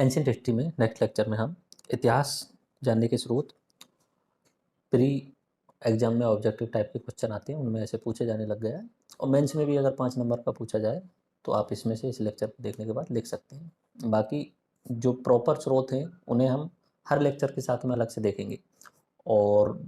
Ancient history में next lecture में हम इतिहास जानने के स्रोत, प्री एग्जाम में ऑब्जेक्टिव टाइप के क्वेश्चन आते हैं उनमें ऐसे पूछे जाने लग गया है, और मेंस में भी अगर 5 नंबर का पूछा जाए तो आप इसमें से इस लेक्चर को देखने के बाद लिख सकते हैं। बाकी जो प्रॉपर स्रोत हैं उन्हें हम हर लेक्चर के साथ में अलग से देखेंगे। और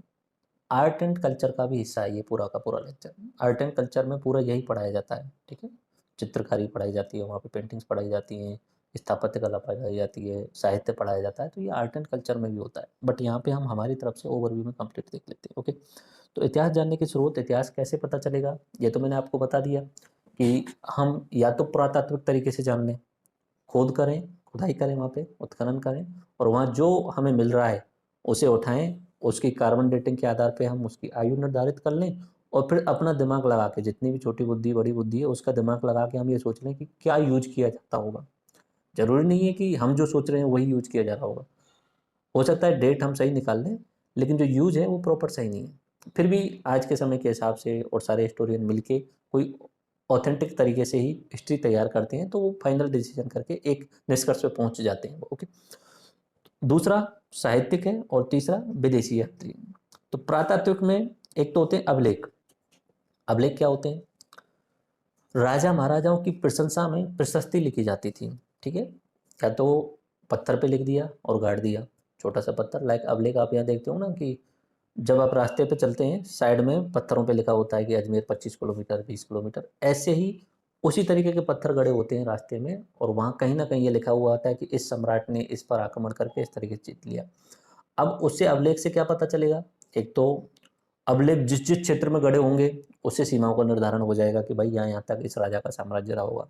आर्ट एंड कल्चर का भी हिस्सा है ये पूरा का पूरा लेक्चर। आर्ट एंड कल्चर में पूरा यही पढ़ाया जाता है, ठीक है। चित्रकारी पढ़ाई जाती है, वहाँ पे पेंटिंग्स पढ़ाई जाती हैं, स्थापत्य कला पढ़ाई जाती है, साहित्य पढ़ाया जाता है, तो ये आर्ट एंड कल्चर में भी होता है। बट यहाँ पे हम हमारी तरफ से ओवरव्यू में कंप्लीट देख लेते हैं। ओके, तो इतिहास जानने के स्रोत, इतिहास कैसे पता चलेगा ये तो मैंने आपको बता दिया कि हम या तो पुरातात्विक तरीके से जान लें, खोद करें, खुदाई करें, वहाँ पे उत्खनन करें, और वहाँ जो हमें मिल रहा है उसे उठाएं, उसकी कार्बन डेटिंग के आधार पे हम उसकी आयु निर्धारित कर लें, और फिर अपना दिमाग लगा के, जितनी भी छोटी बुद्धि बड़ी बुद्धि है उसका दिमाग लगा के हम ये सोच लें कि क्या यूज किया जाता होगा। जरूरी नहीं है कि हम जो सोच रहे हैं वही यूज किया जा रहा होगा, हो सकता है डेट हम सही निकाल लें लेकिन जो यूज है वो प्रॉपर सही नहीं है। फिर भी आज के समय के हिसाब से और सारे हिस्टोरियन मिलके कोई ऑथेंटिक तरीके से ही हिस्ट्री तैयार करते हैं, तो वो फाइनल डिसीजन करके एक निष्कर्ष पे पहुंच जाते हैं। ओके, दूसरा साहित्यिक है और तीसरा विदेशी यात्री। तो पुरातात्विक में एक तो होते हैं अभिलेख। अभिलेख क्या होते हैं? राजा महाराजाओं की प्रशंसा में प्रशस्ति लिखी जाती थी, ठीक है। या तो पत्थर पे लिख दिया और गाड़ दिया, छोटा सा पत्थर, लाइक अभिलेख आप यहाँ देखते हो ना कि जब आप रास्ते पे चलते हैं साइड में पत्थरों पे लिखा होता है कि अजमेर 25 किलोमीटर 20 किलोमीटर, ऐसे ही उसी तरीके के पत्थर गड़े होते हैं रास्ते में, और वहाँ कहीं ना कहीं ये लिखा हुआ होता है कि इस सम्राट ने इस पर आक्रमण करके इस तरीके से जीत लिया। अब उससे अभिलेख से क्या पता चलेगा? एक तो अभिलेख जिस जिस क्षेत्र में गड़े होंगे उससे सीमाओं का निर्धारण हो जाएगा कि भाई यहाँ यहाँ तक इस राजा का साम्राज्य रहा होगा।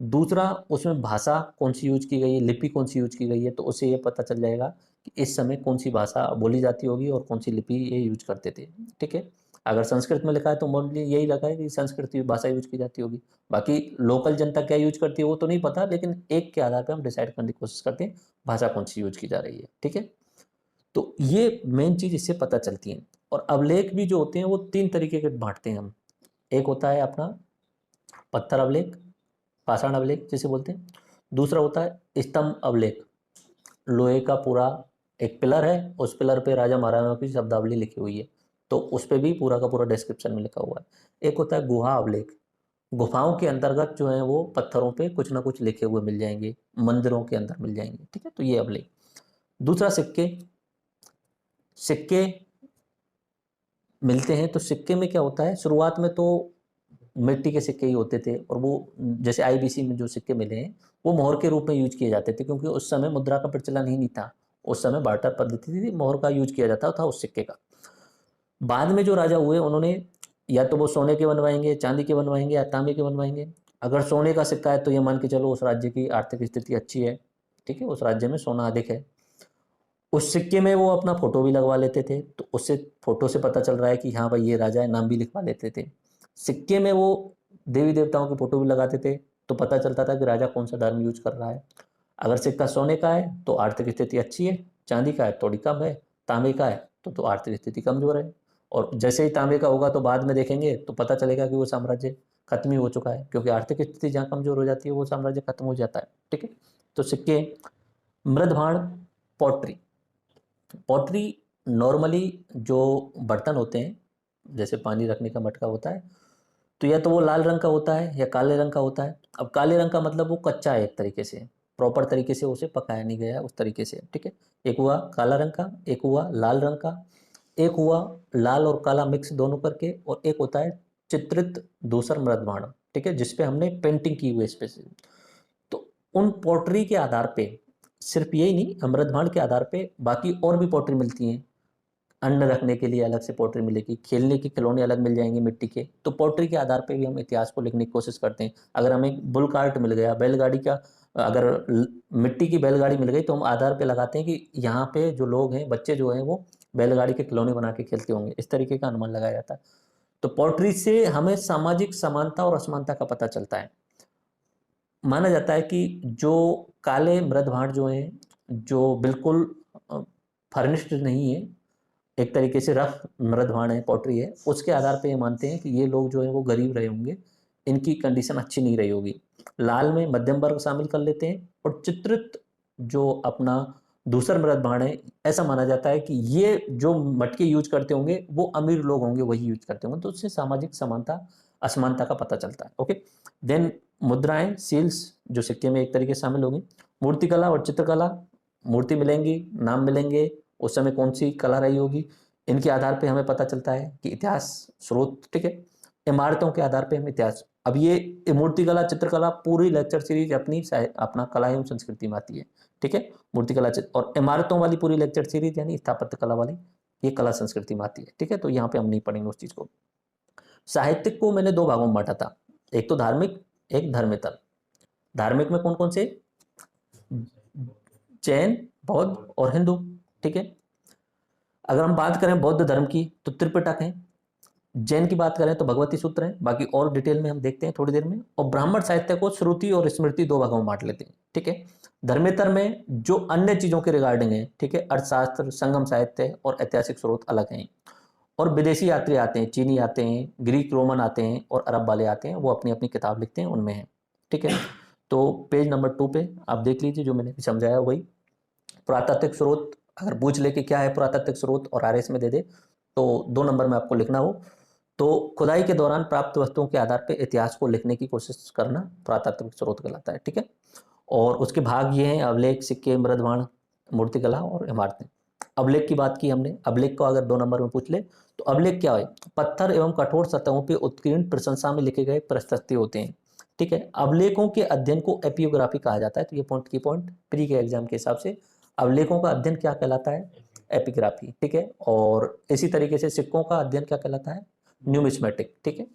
दूसरा, उसमें भाषा कौन सी यूज की गई है, लिपि कौन सी यूज की गई है, तो उससे ये पता चल जाएगा कि इस समय कौन सी भाषा बोली जाती होगी और कौन सी लिपि ये यूज करते थे, ठीक है। अगर संस्कृत में लिखा है तो मोस्टली यही लगा है कि संस्कृत भाषा यूज की जाती होगी। बाकी लोकल जनता क्या यूज करती है वो तो नहीं पता, लेकिन एक के आधार पर हम डिसाइड करने की कोशिश करते हैं भाषा कौन सी यूज की जा रही है, ठीक है। तो ये मेन चीज इससे पता चलती है। और अभिलेख भी जो होते हैं वो 3 तरीके के बांटते हैं हम। एक होता है अपना पत्थर अभिलेख, पाषाण अभिलेख जिसे बोलते हैं। दूसरा होता है स्तंभ अभिलेख, लोहे का पूरा एक पिलर है, उस पिलर पे राजा महाराजाओं की शब्दावली लिखी हुई है, तो उस पर भी पूरा का पूरा डिस्क्रिप्शन में लिखा हुआ है। एक होता है गुहा अभिलेख, गुफाओं के अंतर्गत जो है वो पत्थरों पे कुछ ना कुछ लिखे हुए मिल जाएंगे, मंदिरों के अंदर मिल जाएंगे, ठीक है, तो ये अभिलेख। दूसरा सिक्के, सिक्के मिलते हैं, तो सिक्के में क्या होता है, शुरुआत में तो मिट्टी के सिक्के ही होते थे, और वो जैसे आईबीसी में जो सिक्के मिले हैं वो मोहर के रूप में यूज किए जाते थे, क्योंकि उस समय मुद्रा का प्रचलन ही नहीं था। उस समय बार्टर पद्धति थी, मोहर का यूज किया जाता था उस सिक्के का। बाद में जो राजा हुए उन्होंने या तो वो सोने के बनवाएंगे, चांदी के बनवाएंगे, या तांबे के बनवाएंगे। अगर सोने का सिक्का है तो ये मान के चलो उस राज्य की आर्थिक स्थिति अच्छी है, ठीक है, उस राज्य में सोना अधिक है। उस सिक्के में वो अपना फोटो भी लगवा लेते थे, तो उससे फोटो से पता चल रहा है कि हाँ भाई ये राजा है, नाम भी लिखवा लेते थे। सिक्के में वो देवी देवताओं की फोटो भी लगाते थे, तो पता चलता था कि राजा कौन सा धर्म यूज कर रहा है। अगर सिक्का सोने का है तो आर्थिक स्थिति अच्छी है, चांदी का है थोड़ी कम है, तांबे का है तो आर्थिक स्थिति कमजोर है। और जैसे ही तांबे का होगा तो बाद में देखेंगे तो पता चलेगा कि वो साम्राज्य खत्म ही हो चुका है, क्योंकि आर्थिक स्थिति जहाँ कमजोर हो जाती है वो साम्राज्य खत्म हो जाता है, ठीक है। तो सिक्के, मृदभाण, पॉटरी। पॉटरी नॉर्मली जो बर्तन होते हैं, जैसे पानी रखने का मटका होता है, तो या तो वो लाल रंग का होता है या काले रंग का होता है। अब काले रंग का मतलब वो कच्चा है, एक तरीके से प्रॉपर तरीके से उसे पकाया नहीं गया है उस तरीके से, ठीक है। एक हुआ काला रंग का, एक हुआ लाल रंग का, एक हुआ लाल और काला मिक्स दोनों करके, और एक होता है चित्रित दूसर मृदबाण, ठीक है, जिसपे हमने पेंटिंग की हुई स्पेशल। तो उन पोट्री के आधार पे, सिर्फ यही नहीं, अमृतभांड के आधार पे बाकी और भी पोट्री मिलती हैं। अन्न रखने के लिए अलग से पोट्री मिलेगी, खेलने के खिलौने अलग मिल जाएंगे मिट्टी के। तो पोट्री के आधार पे भी हम इतिहास को लिखने की कोशिश करते हैं। अगर हमें बुल कार्ट मिल गया, बैलगाड़ी का, अगर मिट्टी की बैलगाड़ी मिल गई, तो हम आधार पे लगाते हैं कि यहाँ पे जो लोग हैं, बच्चे जो हैं, वो बैलगाड़ी के खिलौने बना के खेलते होंगे, इस तरीके का अनुमान लगाया जाता है। तो पोट्री से हमें सामाजिक समानता और असमानता का पता चलता है। माना जाता है कि जो काले मृदभांड जो हैं, जो बिल्कुल फर्निश्ड नहीं है, एक तरीके से रफ मृदभांड है, पॉटरी है, उसके आधार पे ये मानते हैं कि ये लोग जो है वो गरीब रहे होंगे, इनकी कंडीशन अच्छी नहीं रही होगी। लाल में मध्यम वर्ग शामिल कर लेते हैं, और चित्रित जो अपना दूसर मृत बाण है, ऐसा माना जाता है कि ये जो मटके यूज करते होंगे वो अमीर लोग होंगे, वही यूज करते होंगे, तो उससे सामाजिक समानता असमानता का पता चलता है। ओके, देन मुद्राएं, सील्स जो सिक्के में एक तरीके से शामिल होगी। मूर्तिकला और चित्रकला, मूर्ति मिलेंगी, नाम मिलेंगे, उस समय कौन सी कला रही होगी, इनके आधार पे हमें पता चलता है कि इतिहास स्रोत, ठीक है। इमारतों के आधार पे हम इतिहास, अब ये मूर्तिकला चित्रकला पूरी लेक्चर सीरीज अपना कला एवं संस्कृति में आती है, ठीक है। मूर्तिकला और इमारतों वाली पूरी लेक्चर सीरीज यानी स्थापत्य कला वाली, ये कला संस्कृति में आती है, ठीक है। तो यहाँ पे हम नहीं पढ़ेंगे उस चीज को। साहित्यिक को मैंने दो भागों में बांटा था, एक तो धार्मिक, एक धर्मेतर। धार्मिक में कौन कौन से, जैन, बौद्ध और हिंदू, ठीक है। अगर हम बात करें बौद्ध धर्म की तो त्रिपिटक है, जैन की बात करें तो भगवती सूत्र है, बाकी और डिटेल में हम देखते हैं थोड़ी देर में। और ब्राह्मण साहित्य को श्रुति और स्मृति दो भागों में बांट लेते हैं, ठीक है। धर्मेतर में जो अन्य चीजों के रिगार्डिंग है, ठीक है, अर्थशास्त्र, संगम साहित्य और ऐतिहासिक स्रोत अलग हैं। और विदेशी यात्री आते हैं, चीनी आते हैं, ग्रीक रोमन आते हैं और अरब वाले आते हैं, वो अपनी अपनी किताब लिखते हैं, उनमें है, ठीक है। तो पेज नंबर 2 पे आप देख लीजिए, जो मैंने समझाया वही। पुरातात्विक स्रोत अगर पूछ ले कि क्या है पुरातात्विक स्रोत और आरएस में दे दे, तो 2 नंबर में आपको लिखना हो तो खुदाई के दौरान प्राप्त वस्तुओं के आधार पर इतिहास को लिखने की कोशिश करना पुरातात्विक स्रोत कहलाता है, ठीक है। और उसके भाग ये हैं, अभिलेख, सिक्के, मृदबाण, मूर्तिकला और इमारतें। अभिलेख की बात की हमने, अभिलेख को अगर 2 नंबर में पूछ ले तो अभिलेख क्या है, पत्थर एवं कठोर सतहों पर उत्कीर्ण प्रशंसा में लिखे गए प्रशस्ति होते हैं, ठीक है। अभिलेखों के अध्ययन को एपियोग्राफी कहा जाता है। तो ये पॉइंट की पॉइंट प्री के एग्जाम के हिसाब से अभिलेखों का अध्ययन क्या कहलाता है, एपिग्राफी, ठीक है। और इसी तरीके से सिक्कों का अध्ययन क्या कहलाता है, न्यूमिस्मेटिक, ठीक है।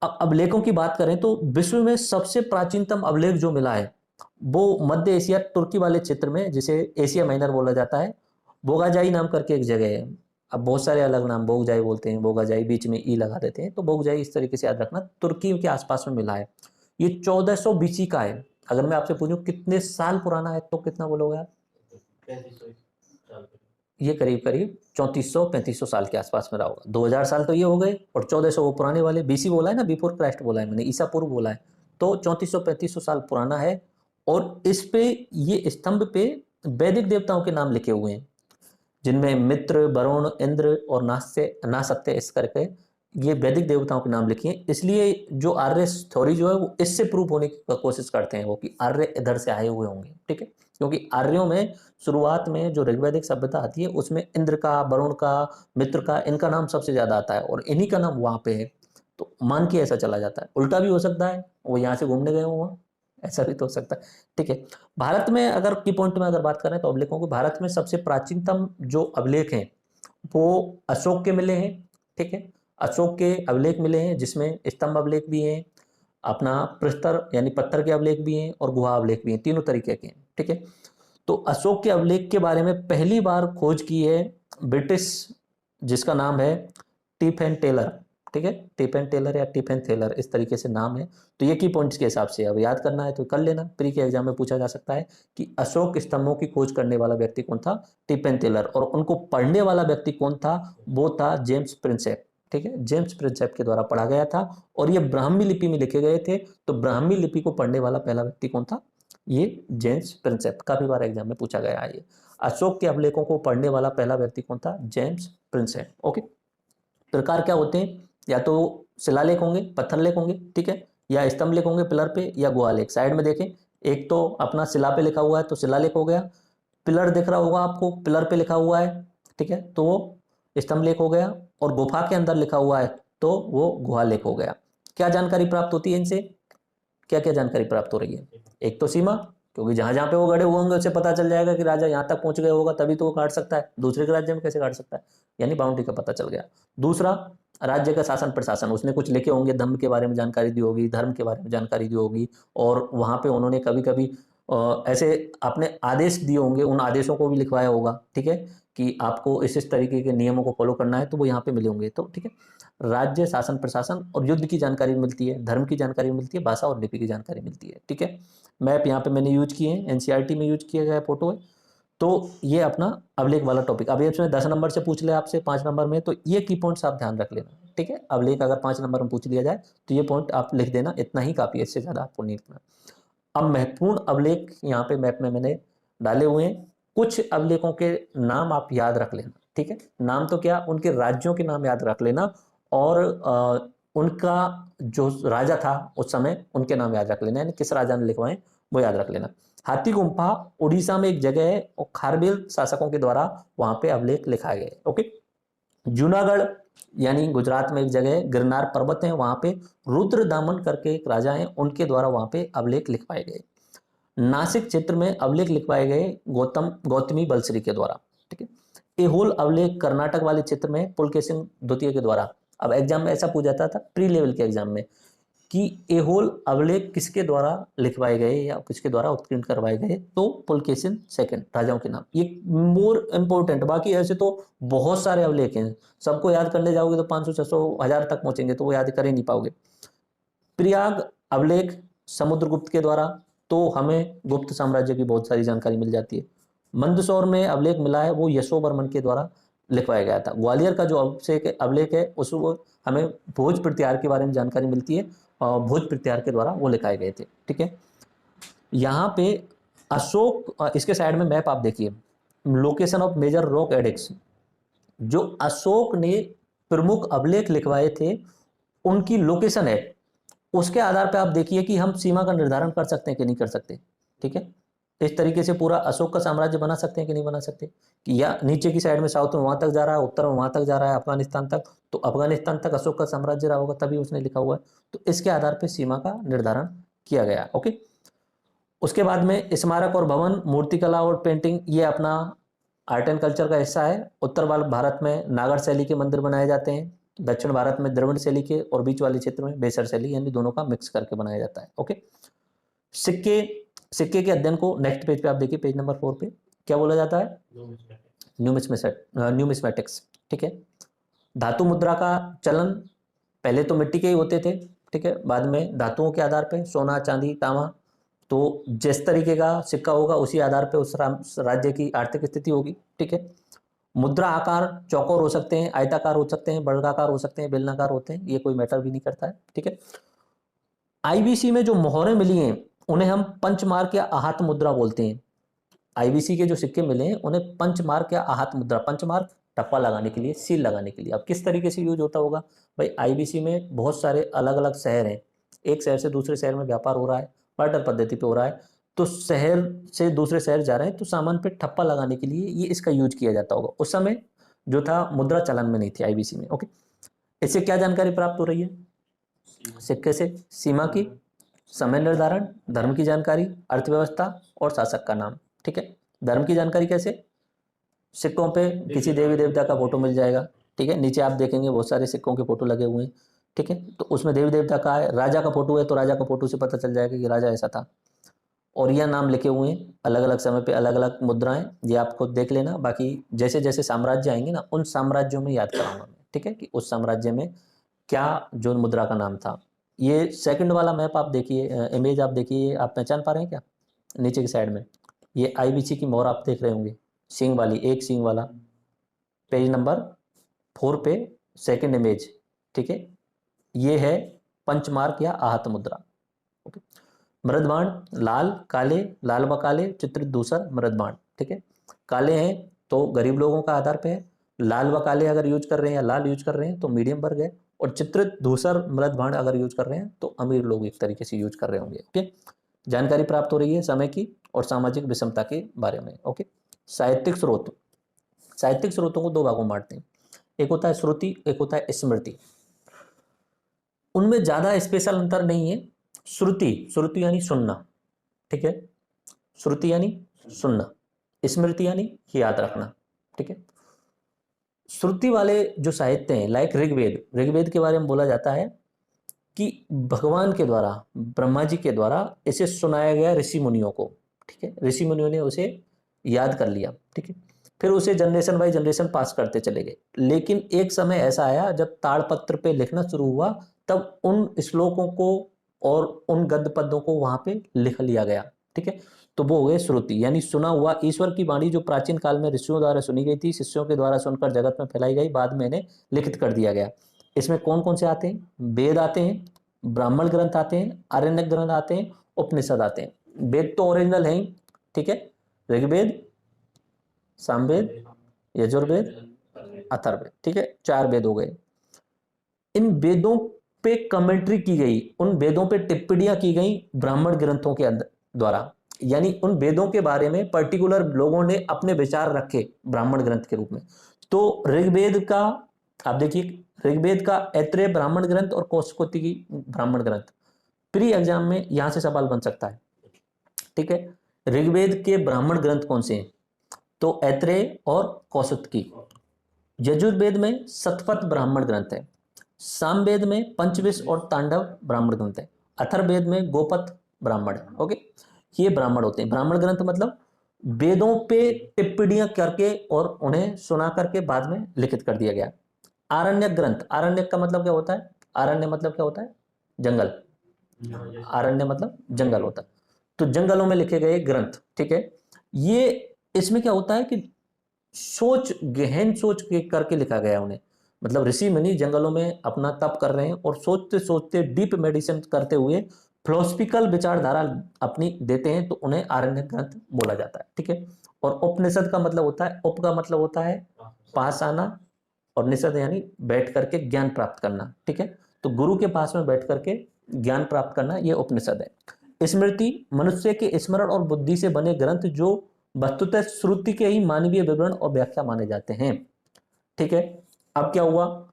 अब अभिलेखों की बात करें तो विश्व में सबसे प्राचीनतम अभिलेख जो मिला है वो मध्य एशिया तुर्की वाले क्षेत्र में, जिसे एशिया माइनर बोला जाता है, बोगाजाई नाम करके एक जगह है। अब बहुत सारे अलग नाम, बोगजाई बोलते हैं, बोगाजाई बीच में ई लगा देते हैं, तो बोगजाई इस तरीके से याद रखना, तुर्की के आसपास में मिला है। ये 1400 बीसी का है। अगर मैं आपसे पूछूं कितने साल पुराना है तो कितना बोलोगे आप, ये करीब करीब 3400-3500 साल के आसपास में रहा होगा। 2000 साल तो ये हो गए और 1400 वो पुराने वाले, बीसी बोला है ना, बिफोर क्राइस्ट बोला है मैंने, ईसा पूर्व बोला है, तो 3400-3500 साल पुराना है। और इस पे ये स्तंभ पे वैदिक देवताओं के नाम लिखे हुए हैं, जिनमें मित्र, वरुण, इंद्र और नासत्य इस करके ये वैदिक देवताओं के नाम लिखे हैं। इसलिए जो आर्य थ्योरी जो है वो इससे प्रूव होने की कोशिश करते हैं वो कि आर्य इधर से आए हुए होंगे, ठीक है। क्योंकि आर्यों में शुरुआत में जो ऋग्वैदिक सभ्यता आती है उसमें इंद्र का, वरुण का, मित्र का, इनका नाम सबसे ज्यादा आता है और इन्हीं का नाम वहां पे है, तो मान के ऐसा चला जाता है। उल्टा भी हो सकता है, वो यहाँ से घूमने गए हुआ, ऐसा भी तो हो सकता है, ठीक है। भारत में अगर की पॉइंट में अगर बात करें तो अभिलेखों को, भारत में सबसे प्राचीनतम जो अभिलेख हैं वो अशोक के मिले हैं, ठीक है। अशोक के अभिलेख मिले हैं जिसमें स्तंभ अभिलेख भी हैं, अपना प्रस्तर यानी पत्थर के अभिलेख भी हैं और गुहा अभिलेख भी हैं, तीनों तरीके के हैं, ठीक है। तो अशोक के अभिलेख के बारे में पहली बार खोज की है ब्रिटिश, जिसका नाम है टिफेन टेलर, ठीक है। टिफेन टेलर या टिफेन थेलर इस तरीके से नाम है। तो ये की पॉइंट्स के हिसाब से अब याद करना है तो कर लेना, प्री के एग्जाम में पूछा जा सकता है कि अशोक स्तंभों की खोज करने वाला व्यक्ति कौन था, टिफेन टेलर, और उनको पढ़ने वाला व्यक्ति कौन था, वो था जेम्स प्रिंसेप, ठीक है। जेम्स प्रिंसेप के द्वारा पढ़ा गया था और ये ब्राह्मी लिपि में लिखे गए थे। तो ब्राह्मी लिपि को पढ़ने वाला पहला व्यक्ति कौन था, ये जेम्स प्रिंसेप, काफी बार एग्जाम में पूछा गया है ये। अशोक के अभिलेखों को पढ़ने वाला पहला व्यक्ति कौन था, जेम्स प्रिंसेप, ओके। प्रकार क्या होते हैं, या तो शिलालेख होंगे, पत्थर लेख होंगे, ठीक है, या स्तंभ लेख होंगे पिलर पे, या गुहा लेख। साइड में देखें, एक तो अपना शिला पे लिखा हुआ है तो शिलालेख हो गया, पिलर दिख रहा होगा आपको, पिलर पे लिखा हुआ है, ठीक है, तो वो स्तंभ लेख हो गया, और गुफा के अंदर लिखा हुआ है तो वो गुहा लेख हो गया। क्या जानकारी प्राप्त होती है इनसे, क्या क्या जानकारी प्राप्त हो रही है, एक तो सीमा, क्योंकि जहां जहां पे वो गड़े हुए होंगे उससे पता चल जाएगा कि राजा यहाँ तक पहुंच गया होगा तभी तो वो काट सकता है, दूसरे के राज्य में कैसे काट सकता है, यानी बाउंड्री का पता चल गया। दूसरा, राज्य का शासन प्रशासन, उसने कुछ लिखे होंगे, धर्म के बारे में जानकारी दी होगी, धर्म के बारे में जानकारी दी होगी, और वहां पे उन्होंने कभी कभी ऐसे अपने आदेश दिए होंगे, उन आदेशों को भी लिखवाया होगा, ठीक है, कि आपको इस तरीके के नियमों को फॉलो करना है, तो वो यहाँ पे मिले होंगे, तो ठीक है। राज्य, शासन प्रशासन और युद्ध की जानकारी मिलती है, धर्म की जानकारी मिलती है, भाषा और लिपि की जानकारी मिलती है, ठीक है। मैप यहाँ पे मैंने यूज किए हैं, एनसीईआरटी में यूज किया गया फोटो है। तो ये अपना अभिलेख वाला टॉपिक, अब इसमें 10 नंबर से पूछ ले आपसे 5 नंबर में, तो ये की पॉइंट्स आप ध्यान रख लेना, ठीक है। अभिलेख अगर 5 नंबर में पूछ लिया जाए तो ये पॉइंट आप लिख देना, इतना ही काफी है, इससे ज्यादा आपको नहीं लिखना। अब महत्वपूर्ण अभिलेख यहाँ पे मैप में मैंने डाले हुए हैं। कुछ अभिलेखों के नाम आप याद रख लेना, ठीक है। नाम तो क्या, उनके राज्यों के नाम याद रख लेना, और उनका जो राजा था उस समय उनके नाम याद रख लेना, यानी किस राजा ने लिखवाए वो याद रख लेना। हाथी गुम्फा उड़ीसा में एक जगह है, और खारबेल शासकों के द्वारा वहां पे अभिलेख लिखाए गए। ओके। जूनागढ़ यानी गुजरात में एक जगह है, गिरनार पर्वत है, वहां पे रुद्रदामन करके एक राजा हैं, उनके द्वारा वहां पे अभिलेख लिखवाए गए। नासिक क्षेत्र में अभिलेख लिखवाए गए गौतमी बलश्री के द्वारा, ठीक है। एहोल अभिलेख कर्नाटक वाले क्षेत्र में पुलकेशिन द्वितीय के द्वारा। अब एग्जाम में ऐसा पूछा जाता था प्री लेवल के एग्जाम में कि एहोल अभिलेख किसके द्वारा लिखवाए गए या किसके द्वारा उत्कीर्ण करवाए गए, तो पुलकेशिन सेकंड राजाओं के नाम। ये मोर इंपोर्टेंट, बाकी ऐसे तो बहुत सारे अभिलेख हैं, सबको याद करने जाओगे तो 500 600 1000 तक पहुंचेंगे, तो वो याद कर ही नहीं पाओगे। प्रयाग अभिलेख समुद्रगुप्त के द्वारा, तो हमें गुप्त साम्राज्य की बहुत सारी जानकारी मिल जाती है। मंदसौर में अभिलेख मिला है, वो यशोवर्मन के द्वारा लिखवाया गया था। ग्वालियर का जो अभिलेख है उसको हमें भोज प्रत्यार के बारे में जानकारी मिलती है, और भोज प्रत्यार के द्वारा वो लिखाए गए थे, ठीक है। यहाँ पे अशोक, इसके साइड में मैप आप देखिए, location of major rock edicts, जो अशोक ने प्रमुख अभिलेख लिखवाए थे उनकी लोकेशन है, उसके आधार पर आप देखिए कि हम सीमा का निर्धारण कर सकते हैं कि नहीं कर सकते, ठीक है। इस तरीके से पूरा अशोक का साम्राज्य बना सकते हैं कि नहीं बना सकते, कि या नीचे की साइड में साउथ में वहां तक जा रहा है, उत्तर में वहां तक जा रहा है, अफगानिस्तान तक, तो अफगानिस्तान तक अशोक का साम्राज्य रहा होगा तभी उसने लिखा हुआ है, तो इसके आधार पर सीमा का निर्धारण किया गया। ओके। उसके बाद में स्मारक और भवन, मूर्तिकला और पेंटिंग, ये अपना आर्ट एंड कल्चर का हिस्सा है। उत्तर भारत में नागर शैली के मंदिर बनाए जाते हैं, दक्षिण भारत में द्रविड़ शैली के, और बीच वाले क्षेत्र में बेसर शैली, यानी दोनों का मिक्स करके बनाया जाता है। ओके। सिक्के के अध्ययन को नेक्स्ट पेज पे आप देखिए, पेज नंबर 4 पे क्या बोला जाता है, न्यूमिस्मेटिक्स, ठीक है। धातु मुद्रा का चलन पहले तो मिट्टी के ही होते थे, ठीक है, बाद में धातुओं के आधार पे सोना चांदी तांबा, तो जिस तरीके का सिक्का होगा उसी आधार पे उस राज्य की आर्थिक स्थिति होगी, ठीक है। मुद्रा आकार चौकोर हो सकते हैं, आयताकार हो सकते हैं, वर्गाकार हो सकते हैं, बेलनाकार होते हैं, ये कोई मैटर भी नहीं करता है, ठीक है। आईबीसी में जो मोहरें मिली हैं उन्हें हम पंचमार्क या आहत मुद्रा बोलते हैं। आईबीसी के जो सिक्के मिले हैं उन्हें पंचमार्क या आहत मुद्रा, पंचमार्क टप्पा लगाने के लिए, सील लगाने के लिए। अब किस तरीके से यूज होता होगा भाई, आईबीसी में बहुत सारे अलग अलग शहर हैं, एक शहर से दूसरे शहर में व्यापार हो रहा है, बार्टर पद्धति पे हो रहा है, तो शहर से दूसरे शहर जा रहे हैं, तो सामान पे ठप्पा लगाने के लिए ये इसका यूज किया जाता होगा। उस समय जो था मुद्रा चलन में नहीं थी आईबीसी में। ओके। इससे क्या जानकारी प्राप्त हो रही है, सिक्के से सीमा की, समय निर्धारण, धर्म की जानकारी, अर्थव्यवस्था और शासक का नाम, ठीक है। धर्म की जानकारी कैसे, सिक्कों पे किसी देवी देवता का फोटो मिल जाएगा, ठीक है, नीचे आप देखेंगे बहुत सारे सिक्कों के फोटो लगे हुए हैं, ठीक है, तो उसमें देवी देवता का है, राजा का फोटो है तो राजा का फोटो से पता चल जाएगा कि राजा ऐसा था, और यह नाम लिखे हुए हैं अलग अलग समय पे, अलग अलग मुद्राएं, ये आप खुद देख लेना। बाकी जैसे जैसे साम्राज्य आएंगे ना, उन साम्राज्यों में याद कराऊंगा मैं, ठीक है, कि उस साम्राज्य में क्या जो मुद्रा का नाम था। ये सेकंड वाला मैप आप देखिए, इमेज आप देखिए, आप पहचान पा रहे हैं क्या, नीचे की साइड में ये आईबीसी की मोहर आप देख रहे होंगे, सींग वाली, एक सींग वाला, पेज नंबर 4 पे सेकंड इमेज, ठीक है, ये है पंचमार्क या आहत मुद्रा। ओके। मृदबाण लाल काले, लाल व काले चित्रित दूसर मृदबाण, ठीक है, काले हैं तो गरीब लोगों का आधार पे है, लाल व काले अगर यूज कर रहे हैं या लाल यूज कर रहे हैं तो मीडियम वर्ग है, और चित्रित धूसर मृदबाण अगर यूज कर रहे हैं तो अमीर लोग एक तरीके से यूज कर रहे होंगे। ओके। जानकारी प्राप्त हो रही है समय की और सामाजिक विषमता के बारे में। ओके। साहित्यिक स्रोत, साहित्यिक स्रोतों को दो भागों में बांटते हैं, एक होता है श्रुति, एक होता है स्मृति। उनमें ज्यादा स्पेशल अंतर नहीं है। श्रुति, श्रुति यानी सुनना, ठीक है, श्रुति यानी सुनना, स्मृति यानी याद रखना, ठीक है। श्रुति वाले जो साहित्य हैं, लाइक ऋग्वेद, ऋग्वेद के बारे में बोला जाता है कि भगवान के द्वारा, ब्रह्मा जी के द्वारा इसे सुनाया गया ऋषि मुनियों को, ठीक है, ऋषि मुनियों ने उसे याद कर लिया, ठीक है, फिर उसे जनरेशन बाय जनरेशन पास करते चले गए। लेकिन एक समय ऐसा आया जब ताड़पत्र पे लिखना शुरू हुआ, तब उन श्लोकों को और उन गद्य पद्यों को वहां पे लिख लिया गया, ठीक है, तो वो हो गए श्रुति, यानी सुना हुआ ईश्वर की वाणी जो प्राचीन काल में ऋषियों द्वारा सुनी गई थी, शिष्यों के द्वारा सुनकर जगत में फैलाई गई, बाद में इन्हें लिखित कर दिया गया। इसमें कौन कौन से आते हैं, वेद आते हैं, ब्राह्मण ग्रंथ आते हैं, आरण्यक ग्रंथ आते हैं, उपनिषद आते हैं। वेद तो ओरिजिनल है ही, ठीक है, ऋग्वेद, सामवेद, यजुर्वेद, अथर्ववेद, ठीक है, 4 वेद हो गए। इन वेदों पे कमेंट्री की गई, उन वेदों पे टिप्पणियां की गई ब्राह्मण ग्रंथों के द्वारा, यानी उन वेदों के बारे में पर्टिकुलर लोगों ने अपने विचार रखे ब्राह्मण ग्रंथ के रूप में। तो ऋग्वेद का आप देखिए, ऋग्वेद का ऐत्रेय ब्राह्मण ग्रंथ और कौशिकी ब्राह्मण ग्रंथ, प्री एग्जाम में यहां से सवाल बन सकता है, ठीक है। ऋग्वेद के ब्राह्मण ग्रंथ कौन से हैं? तो ऐत्रेय और कौशिकी। यजुर्वेद में शतपथ ब्राह्मण ग्रंथ है, सामवेद में पंचविश और तांडव ब्राह्मण ग्रंथ है, अथर्ववेद में गोपथ ब्राह्मण है। ओके, ये ब्राह्मण होते हैं। ब्राह्मण ग्रंथ मतलब वेदों पे टिप्पणियां करके और उन्हें सुना करके बाद में लिखित कर दिया गया। आरण्यक ग्रंथ, आरण्यक का मतलब क्या होता है? आरण्य मतलब क्या होता है? जंगल। आरण्य मतलब जंगल होता है, तो जंगलों में लिखे गए ग्रंथ, ठीक है। ये इसमें क्या होता है कि सोच, गहन सोच के करके लिखा गया उन्हें, मतलब ऋषि मुनि जंगलों में अपना तप कर रहे हैं और सोचते सोचते डीप मेडिटेशन करते हुए फिलोसफिकल विचारधारा अपनी देते हैं, तो उन्हें आरण्यक ग्रंथ बोला जाता है, ठीक है। और उपनिषद का मतलब होता है, उप का मतलब होता है पास आना, और निषद यानी बैठ करके ज्ञान प्राप्त करना, ठीक है। तो गुरु के पास में बैठ करके ज्ञान प्राप्त करना, यह उपनिषद है। स्मृति मनुष्य के स्मरण और बुद्धि से बने ग्रंथ जो वस्तुतः श्रुति के ही मानवीय विवरण और व्याख्या माने जाते हैं, ठीक है। अब क्या हुआ?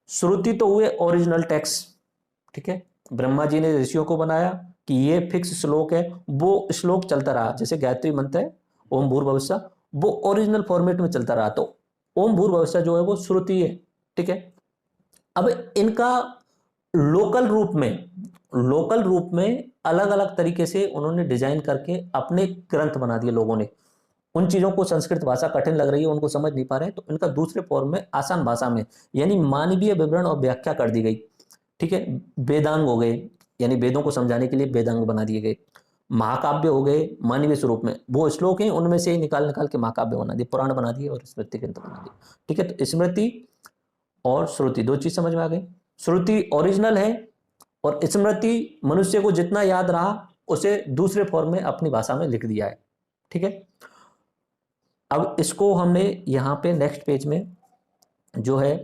श्रुति तो हुए ओरिजिनल टेक्स्ट, ठीक है, ब्रह्मा जी ने ऋषियों को बनाया कि ये फिक्स श्लोक है, वो श्लोक चलता रहा, जैसे गायत्री मंत्र है ओम भूर्भुवस्सुः, वो ओरिजिनल फॉर्मेट में चलता रहा, तो ओम भूर्भुवस्सुः जो है वो श्रुति है, ठीक है। अब इनका लोकल रूप में अलग अलग तरीके से उन्होंने डिजाइन करके अपने ग्रंथ बना दिए लोगों ने। उन चीजों को संस्कृत भाषा कठिन लग रही है, उनको समझ नहीं पा रहे हैं, तो इनका दूसरे फॉर्म में आसान भाषा में यानी मानवीय विवरण और व्याख्या कर दी गई, ठीक है। वेदांग हो गए, यानी वेदों को समझाने के लिए वेदांग बना दिए गए। महाकाव्य हो गए मानवीय स्वरूप में, वो श्लोक हैं उनमें से ही निकाल निकाल के महाकाव्य बना दिए, पुराण बना दिए और स्मृति ग्रंथ बना दिए, ठीक है। तो स्मृति और श्रुति दो चीज समझ में आ गई। श्रुति ओरिजिनल है और स्मृति मनुष्य को जितना याद रहा उसे दूसरे फॉर्म में अपनी भाषा में लिख दिया है, ठीक है। अब इसको हमने यहाँ पे नेक्स्ट पेज में जो है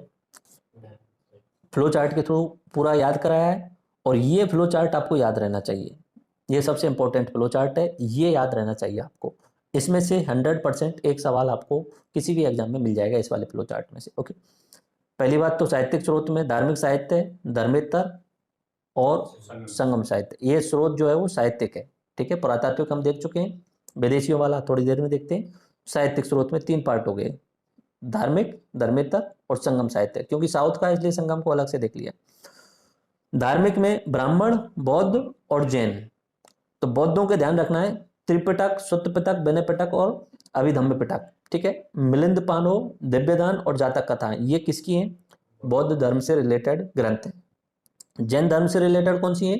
फ्लो चार्ट के थ्रू पूरा याद कराया है, और ये फ्लो चार्ट आपको याद रहना चाहिए, ये सबसे इंपॉर्टेंट फ्लो चार्ट है, ये याद रहना चाहिए आपको। इसमें से 100% एक सवाल आपको किसी भी एग्जाम में मिल जाएगा इस वाले फ्लो चार्ट में से। ओके, पहली बात तो साहित्यिक स्रोत में धार्मिक साहित्य, धर्मेतर और संगम साहित्य, ये स्रोत जो है वो साहित्यिक है, ठीक है। पुरातात्विक हम देख चुके हैं, विदेशियों वाला थोड़ी देर में देखते हैं। साहित्यिक स्रोत में 3 पार्ट हो गए, धार्मिक, धर्मेतर और संगम साहित्य, क्योंकि साउथ का इसलिए संगम को अलग से देख लिया। धार्मिक में ब्राह्मण, बौद्ध और जैन, तो बौद्धों के ध्यान रखना है त्रिपिटक, सुत्त पिटक, विनय पिटक और अभिधम्म पिटक, ठीक है। मिलिंद पानो, दिव्यदान और जातक कथाएं, ये किसकी हैं? बौद्ध धर्म से रिलेटेड ग्रंथ हैं। जैन धर्म से रिलेटेड कौन सी हैं?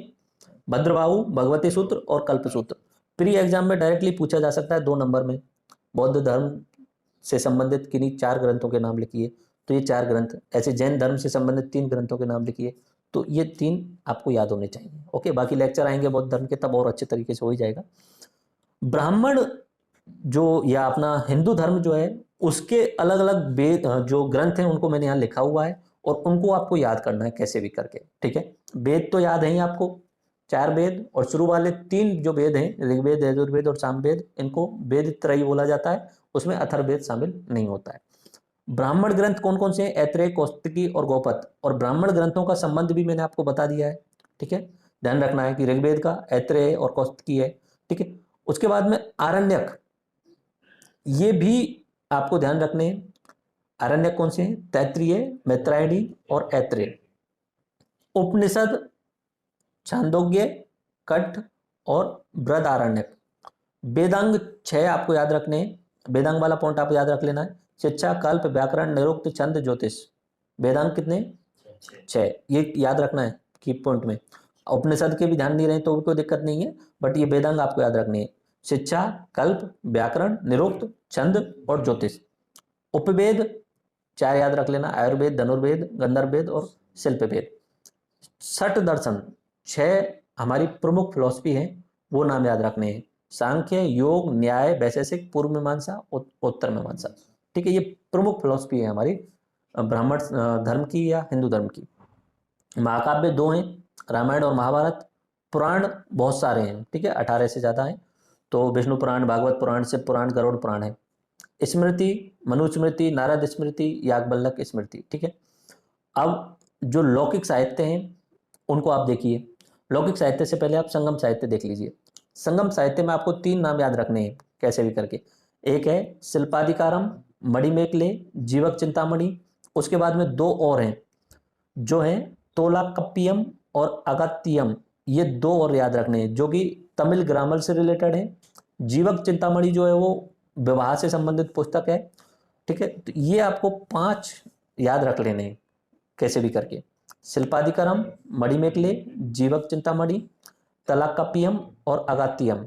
भद्रबाहु, भगवती सूत्र और कल्प सूत्र। प्री एग्जाम में डायरेक्टली पूछा जा सकता है 2 नंबर में, बौद्ध धर्म से संबंधित किन्हीं 4 ग्रंथों के नाम लिखिए, तो ये 4 ग्रंथ, ऐसे जैन धर्म से संबंधित 3 ग्रंथों के नाम लिखिए, तो ये 3 आपको याद होने चाहिए। ओके, बाकी लेक्चर आएंगे बौद्ध धर्म के, तब और अच्छे तरीके से हो ही जाएगा। ब्राह्मण जो या अपना हिंदू धर्म जो है उसके अलग अलग वेद जो ग्रंथ हैं उनको मैंने यहाँ लिखा हुआ है, और उनको आपको याद करना है कैसे भी करके, ठीक है। वेद तो याद है ही आपको, 4 वेद, और शुरू वाले 3 जो वेद हैं ऋग्वेद, यजुर्वेद और सामवेद, इनको वेद त्रयी बोला जाता है, उसमें अथर्ववेद शामिल नहीं होता है। ब्राह्मण ग्रंथ कौन कौन से हैं? ऐत्रेय, कौशिकी और गौपथ, और ब्राह्मण ग्रंथों का संबंध भी मैंने आपको बता दिया है, ठीक है। ध्यान रखना है कि ऋग्वेद का ऐत्रेय और कौशिकी है, ठीक है। उसके बाद में आरण्यक, ये भी आपको ध्यान रखने हैं। आरण्यक कौन से हैं? तैत्रीय, मैत्रायणी और ऐत्रेय। उपनिषद, छांदोग्य, कठ और बृहदारण्यक। वेदांग 6 आपको याद रखने हैं, वेदांग वाला पॉइंट आप याद रख लेना है। शिक्षा, कल्प, व्याकरण, निरुक्त, छंद, ज्योतिष। वेदांग कितने? 6, ये याद रखना है की पॉइंट में। उपनिषद के भी ध्यान नहीं रहे तो कोई दिक्कत नहीं है, बट ये वेदांग आपको याद रखनी है। शिक्षा, कल्प, व्याकरण, निरुक्त, छंद और ज्योतिष। उपवेद 4 याद रख लेना, आयुर्वेद, धनुर्वेद, गंधर्ववेद और शिल्पवेद। 6 दर्शन, 6 हमारी प्रमुख फिलॉसफी है वो नाम याद रखने हैं। सांख्य, योग, न्याय, वैशेषिक, पूर्व मीमांसा, उत्तर मीमांसा। ठीक है, ये प्रमुख फिलोसफी है हमारी ब्राह्मण धर्म की या हिंदू धर्म की। महाकाव्य 2 हैं, रामायण और महाभारत। पुराण बहुत सारे हैं, ठीक है, 18 से ज़्यादा हैं। तो विष्णु पुराण, भागवत पुराण, शिव पुराण, गरुड़ पुराण है। स्मृति, मनुस्मृति, नारद स्मृति, याज्ञवल्क्य स्मृति। ठीक है, अब जो लौकिक साहित्य हैं उनको आप देखिए। लौकिक साहित्य से पहले आप संगम साहित्य देख लीजिए। संगम साहित्य में आपको 3 नाम याद रखने हैं कैसे भी करके। एक है शिल्पाधिकारम, मणिमेखले, जीवक चिंतामणि। उसके बाद में 2 और हैं जो हैं तोलाकप्पियम और अगत्तियम। ये 2 और याद रखने हैं जो कि तमिल ग्रामर से रिलेटेड है। जीवक चिंतामणि जो है वो विवाह से संबंधित पुस्तक है। ठीक है, तो ये आपको 5 याद रख लेने हैं कैसे भी करके। शिल्पाधिकारम, मणिमेखले, जीवक चिंतामणि, तलाक्कप्पियम और अगात्तियम।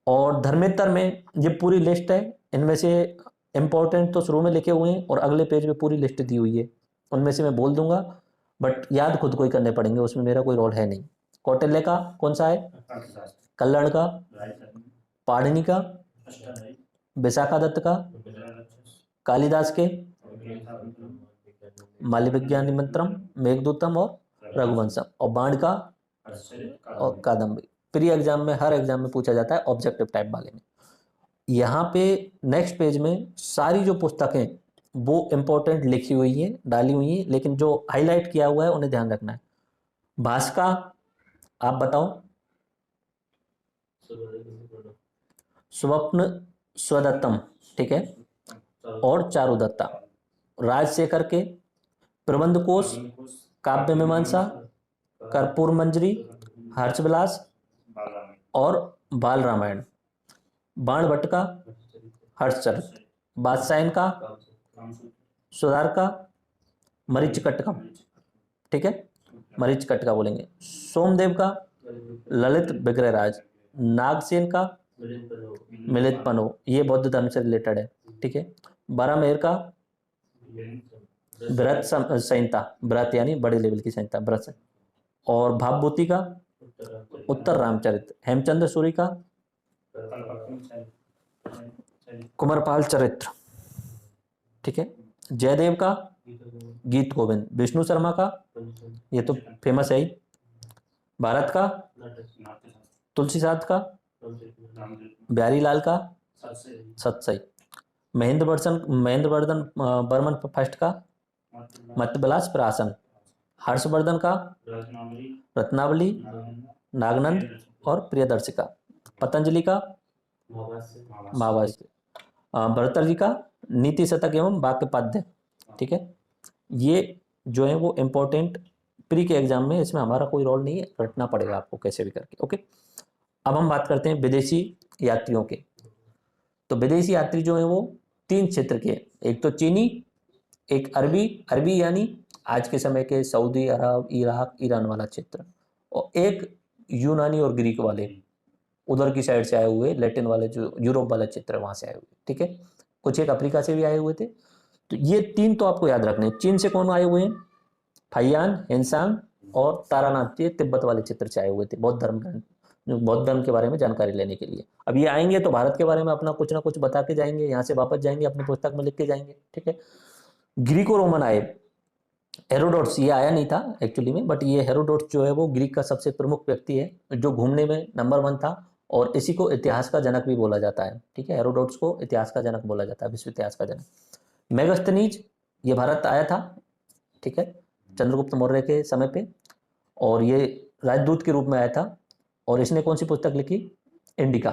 और धर्मेतर में ये पूरी लिस्ट है। इनमें से इंपॉर्टेंट तो शुरू में लिखे हुए हैं और अगले पेज में पूरी लिस्ट दी हुई है। उनमें से मैं बोल दूंगा बट याद खुद को ही करने पड़ेंगे, उसमें मेरा कोई रोल है नहीं। कौटिल्य का कौन सा है? कल्लड़ का, पाणिनि का, विशाखादत्त का, कालिदास के माल्यविज्ञान निमंत्रम, मेघदूतम और रघुवंशम, और बाण का और कादम्बरी। प्री एग्जाम में, हर एग्जाम में पूछा जाता है ऑब्जेक्टिव टाइप वाले में। यहाँ पे नेक्स्ट पेज में सारी जो पुस्तकें वो इंपॉर्टेंट लिखी हुई है, डाली हुई है, लेकिन जो हाईलाइट किया हुआ है उन्हें ध्यान रखना है। भास्का, आप बताओ। स्वप्न स्वदत्तम, ठीक है, और चारुदत्ता। राजशेखर के प्रबंध कोश, काव्य मीमांसा, कर्पूर मंजरी, हर्षविलास और बाल रामायण। बाण भट्ट का हर्षचरित, बादशाहन का सुधार का मरीचिकट्टकम, ठीक है, मरीचिकट्टका बोलेंगे। सोमदेव का ललित विग्रहराज, नागसेन का मिलित पनो, ये बौद्ध धर्म से रिलेटेड है। ठीक है, बारामेर का व्रत संहिता, व्रत यानी बड़े लेवल की संहिता, व्रत। और भावभूति का उत्तर रामचरित, हेमचंद्र सूरी का कुमारपाल चरित्र, ठीक है, जयदेव का गीत गोविंद, विष्णु शर्मा का, ये तो फेमस है ही, भारत का तुलसीदास का, बिहारी लाल का सतसई, महेंद्र वर्धन बर्मन फर्स्ट का मत्तविलास प्राशन, हर्षवर्धन का रत्नावली, नागनंद और प्रियदर्शिका, पतंजलि का महाभाष्य, भरतर जी का नीति शतक एवं वाक्य पाद्य। ठीक है, ये जो है वो इम्पोर्टेंट प्री के एग्जाम में, इसमें हमारा कोई रोल नहीं है, रटना पड़ेगा आपको कैसे भी करके। ओके, अब हम बात करते हैं विदेशी यात्रियों के। तो विदेशी यात्री जो है वो 3 क्षेत्र के, एक तो चीनी, एक अरबी यानी आज के समय के सऊदी अरब, इराक, ईरान वाला क्षेत्र, और एक यूनानी और ग्रीक वाले, उधर की साइड से आए हुए, लैटिन वाले जो यूरोप वाला क्षेत्र है वहां से आए हुए। ठीक है, कुछ एक अफ्रीका से भी आए हुए थे। तो ये 3 तो आपको याद रखने हैं। चीन से कौन आए हुए हैं? फैयान, हेनसांग और तारानाथ, ये तिब्बत वाले क्षेत्र से आए हुए थे बौद्ध धर्म के बारे में जानकारी लेने के लिए। अब ये आएंगे तो भारत के बारे में अपना कुछ ना कुछ बता के जाएंगे, यहाँ से वापस जाएंगे अपनी पुस्तक में लिख के जाएंगे। ठीक है, ग्रीको रोमन आए, हेरोडोट्स, ये आया नहीं था एक्चुअली में, बट ये हेरोडोट्स जो है वो ग्रीक का सबसे प्रमुख व्यक्ति है जो घूमने में नंबर 1 था, और इसी को इतिहास का जनक भी बोला जाता है। ठीक है, हेरोडोट्स को इतिहास का जनक बोला जाता है, विश्व इतिहास का जनक। मेगास्थनीज, ये भारत आया था, ठीक है, चंद्रगुप्त मौर्य के समय पे, और ये राजदूत के रूप में आया था, और इसने कौन सी पुस्तक लिखी? इंडिका।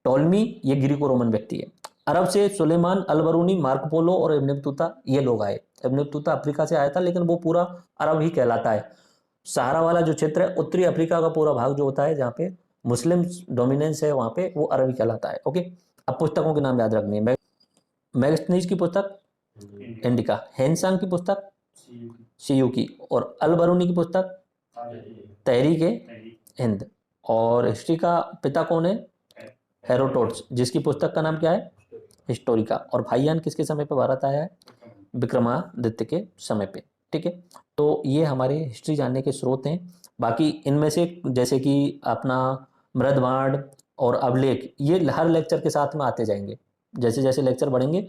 टोलमी, ये ग्रीको रोमन व्यक्ति है। अरब से सुलेमान अल-बरूनी, मार्को पोलो और इब्न बतूता, ये लोग आए। इब्न बतूता अफ्रीका से आया था, लेकिन वो पूरा अरब ही कहलाता है। सहारा वाला जो क्षेत्र है, उत्तरी अफ्रीका का पूरा भाग जो होता है जहाँ पे मुस्लिम डोमिनेंस है, वहाँ पे वो अरबी कहलाता है। ओके, अब पुस्तकों के नाम याद रखने हैं। मेगास्थनीज की पुस्तक इंडिका, हेनसांग की पुस्तक सीयूकी, और अल-बरूनी की पुस्तक तहरीक हिंद। और हिस्ट्री का पिता कौन है? हेरोडोट्स, जिसकी पुस्तक का नाम क्या है? हिस्टोरिका। और फाहियान किसके समय पे भारत आया है? विक्रमादित्य के समय पे। ठीक है, तो ये हमारे हिस्ट्री जानने के स्रोत हैं। बाकी इनमें से जैसे कि अपना मृदबाण और अवलेख, ये हर लेक्चर के साथ में आते जाएंगे। जैसे जैसे लेक्चर बढ़ेंगे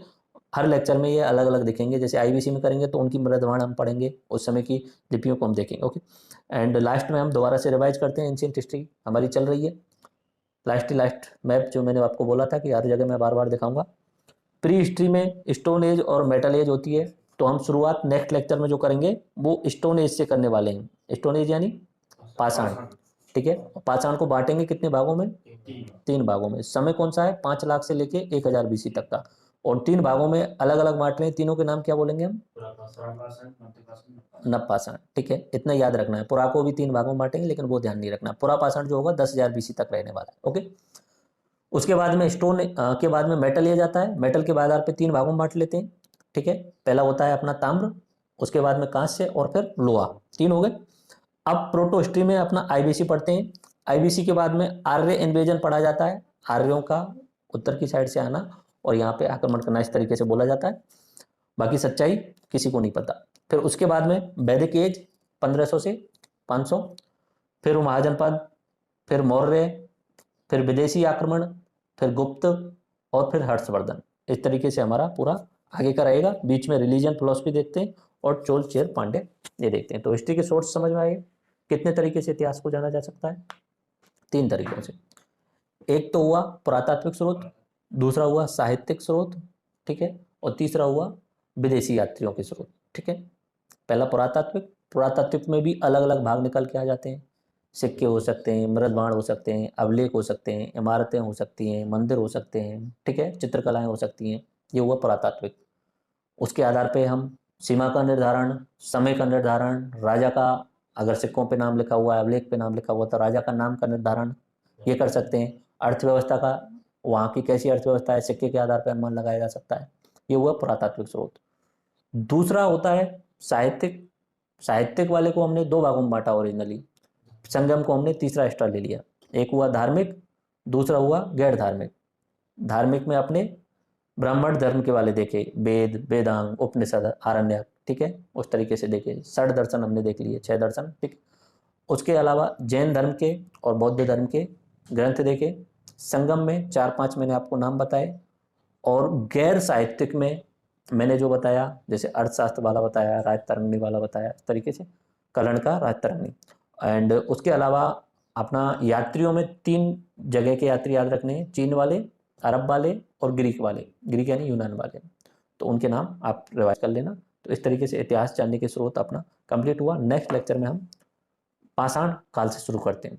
हर लेक्चर में ये अलग अलग दिखेंगे। जैसे आईबीसी में करेंगे तो उनकी मृदबाण हम पढ़ेंगे, उस समय की लिपियों को हम देखेंगे। ओके, एंड लास्ट में हम दोबारा से रिवाइज करते हैं। एंशिएंट हिस्ट्री हमारी चल रही है। लास्ट मैप जो मैंने आपको बोला था कि हर जगह मैं बार बार दिखाऊंगा। प्री हिस्ट्री में स्टोन एज और मेटल एज होती है, तो हम शुरुआत नेक्स्ट लेक्चर में जो करेंगे वो स्टोन एज से करने वाले हैं। स्टोन एज यानी पाषाण, ठीक है। पाषाण को बांटेंगे कितने भागों में? 3 भागों में। समय कौन सा है? 5 लाख से लेके 1000 बीसी तक का, और 3 भागों में अलग अलग बांट रहे हैं। तीनों के नाम क्या बोलेंगे हम? नवपाषाण, ठीक है। इतना याद रखना है। पुरा को भी 3 भागों में बांटेंगे, लेकिन वो ध्यान नहीं रखना। पुरा पाषाण जो होगा 10,000 बीसी तक रहने वाला है। ओके, उसके बाद में स्टोन के बाद में मेटल ये जाता है। मेटल के आधार पे 3 भागों में बांट लेते हैं, ठीक है। पहला होता है अपना ताम्र, उसके बाद में कांस्य और फिर लोहा, 3 हो गए। अब प्रोटो हिस्ट्री में अपना आईबीसी पढ़ते हैं। आईबीसी के बाद में आर्य इन्वेजन पढ़ा जाता है। आर्यों का उत्तर की साइड से आना और यहाँ पे आक्रमण करना, इस तरीके से बोला जाता है। बाकी सच्चाई किसी को नहीं पता। फिर उसके बाद में वैदिक एज 1500 से 500, फिर महाजनपद, फिर मौर्य, फिर विदेशी आक्रमण, फिर गुप्त और फिर हर्षवर्धन। इस तरीके से हमारा पूरा आगे का रहेगा। बीच में रिलीजन फिलोसफी देखते हैं और चोल चेर पांडे ये देखते हैं। तो हिस्ट्री के सोर्स समझ में आए। कितने तरीके से इतिहास को जाना जा सकता है? 3 तरीकों से। एक तो हुआ पुरातात्विक स्रोत, दूसरा हुआ साहित्यिक स्रोत, ठीक है, और तीसरा हुआ विदेशी यात्रियों के स्रोत, ठीक है। पहला पुरातात्विक। पुरातात्विक में भी अलग अलग भाग निकल के आ जाते हैं। सिक्के हो सकते हैं, मृदबाण हो सकते हैं, अभिलेख हो सकते हैं, इमारतें हो सकती हैं, मंदिर हो सकते हैं, ठीक है, चित्रकलाएं हो सकती हैं। ये हुआ पुरातात्विक। उसके आधार पे हम सीमा का निर्धारण, समय का निर्धारण, राजा का अगर सिक्कों पे नाम लिखा हुआ है, अभिलेख पे नाम लिखा हुआ तो राजा का नाम का निर्धारण ये कर सकते हैं। अर्थव्यवस्था का, वहाँ की कैसी अर्थव्यवस्था है, सिक्के के आधार पर अनुमान लगाया जा सकता है। ये हुआ पुरातात्विक स्रोत। दूसरा होता है साहित्यिक। साहित्यिक वाले को हमने 2 भागों में बांटा ओरिजिनली। संगम को हमने तीसरा एक्स्ट्रा ले लिया। एक हुआ धार्मिक, दूसरा हुआ गैर धार्मिक। धार्मिक में अपने ब्राह्मण धर्म के वाले देखे, वेद, वेदांग, उपनिषद, आरण्यक, ठीक है, उस तरीके से देखे। 6 दर्शन हमने देख लिए, 6 दर्शन, ठीक। उसके अलावा जैन धर्म के और बौद्ध धर्म के ग्रंथ देखे। संगम में 4-5 मैंने आपको नाम बताए। और गैर साहित्यिक में मैंने जो बताया, जैसे अर्थशास्त्र वाला बताया, राजतरंगिणी वाला बताया, इस तरीके से कर्ण का राजतरंगिणी। एंड उसके अलावा अपना यात्रियों में 3 जगह के यात्री याद रखने हैं, चीन वाले, अरब वाले और ग्रीक वाले। ग्रीक यानी यूनान वाले, तो उनके नाम आप रिवाइज कर लेना। तो इस तरीके से इतिहास जानने के स्रोत अपना कंप्लीट हुआ। नेक्स्ट लेक्चर में हम पाषाण काल से शुरू करते हैं।